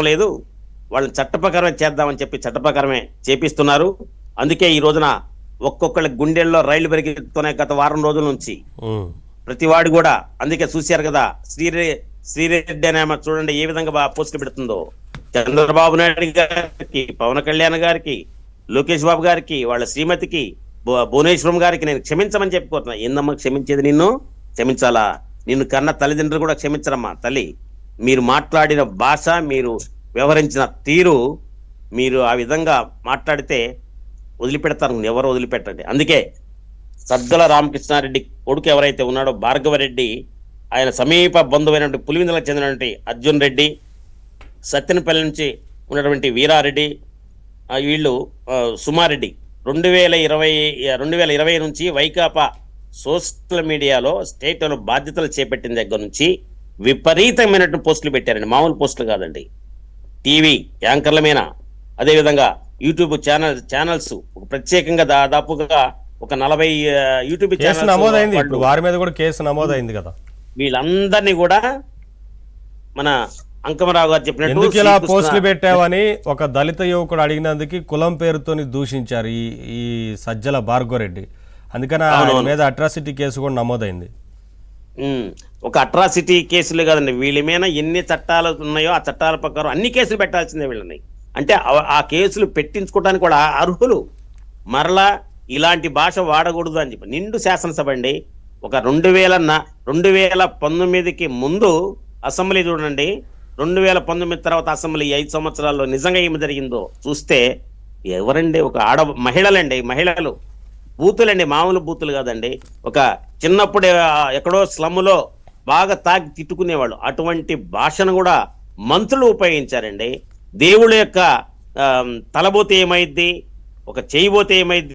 లేదు, వాళ్ళని చట్టప్రకారమే చేద్దామని చెప్పి చట్టప్రకారమే చేపిస్తున్నారు. అందుకే ఈ రోజున ఒక్కొక్కళ్ళ గుండెల్లో రైళ్లు పెరిగిస్తున్నాయి గత వారం రోజుల నుంచి. ప్రతివాడు కూడా అందుకే చూశారు కదా, శ్రీరెడ్డి అనే ఆమె చూడండి ఏ విధంగా పోస్టులు పెడుతుందో. చంద్రబాబు నాయుడు గారికి, పవన్ కళ్యాణ్ గారికి, లోకేష్ బాబు గారికి, వాళ్ళ శ్రీమతికి, భువనేశ్వరం గారికి నేను క్షమించమని చెప్పుకోతున్నా. ఏందమ్మా క్షమించేది? నిన్ను క్షమించాలా? నిన్ను కన్న తల్లిదండ్రులు కూడా క్షమించరమ్మా తల్లి. మీరు మాట్లాడిన భాష, మీరు వ్యవహరించిన తీరు, మీరు ఆ విధంగా మాట్లాడితే వదిలిపెడతారు, ఎవరు వదిలిపెట్టండి. అందుకే సద్దల రామకృష్ణారెడ్డి కొడుకు ఎవరైతే ఉన్నాడో భార్గవరెడ్డి, ఆయన సమీప బంధువైనటువంటి పులివెందులకు చెందినటువంటి అర్జున్ రెడ్డి, సత్తెనపల్లి నుంచి ఉన్నటువంటి వీరారెడ్డి, వీళ్ళు సుమారెడ్డి 2020 నుంచి వైకాపా సోషల్ మీడియాలో స్టేట్లో బాధ్యతలు చేపట్టిన దగ్గర నుంచి విపరీతమైనటువంటి పోస్టులు పెట్టారండి. మామూలు పోస్టులు కాదండి. టీవీ యాంకర్ల మీద, అదేవిధంగా యూట్యూబ్ ఛానల్స్ ప్రత్యేకంగా దాదాపుగా ఒక 40 యూట్యూబ్ ఛానల్స్ నమోదైంది. వారి మీద కూడా కేసు నమోదైంది కదా. వీళ్ళందరినీ కూడా మన అంకమరావు గారు చెప్పినట్టు ఎందుకు ఇలా పోస్టులు పెట్టావని ఒక దళిత యువకుడు అడిగినందుకు కులం పేరుతోని దూషించారు ఈ సజ్జల భార్గవరెడ్డి. అందుకని ఆయన మీద అట్రాసిటీ కేసు కూడా నమోదైంది. ఒక అట్రాసిటీ కేసులు కాదండి, వీళ్ళ మీద ఎన్ని చట్టాలు ఉన్నాయో ఆ చట్టాల ప్రకారం అన్ని కేసులు పెట్టాల్సిందే వీళ్ళని. అంటే ఆ కేసులు పెట్టించుకోవడానికి కూడా అర్హులు. మరలా ఇలాంటి భాష వాడకూడదు అని చెప్పి నిండు శాసనసభ అండి. ఒక 2019కి ముందు అసెంబ్లీ చూడండి, 2019 తర్వాత అసెంబ్లీ 5 సంవత్సరాల్లో నిజంగా ఏమి జరిగిందో చూస్తే ఎవరండి? ఒక మహిళలండి, మహిళలు బూతులండి, మామూలు బూతులు కాదండి. ఒక చిన్నప్పుడు ఎక్కడో స్లమ్లో బాగా తాగి తిట్టుకునేవాళ్ళు, అటువంటి భాషను కూడా మంత్రులు ఉపయోగించారండి. దేవుళ్ళ యొక్క తలబోతే ఏమైద్ది, ఒక చేయబోతే ఏమైద్ది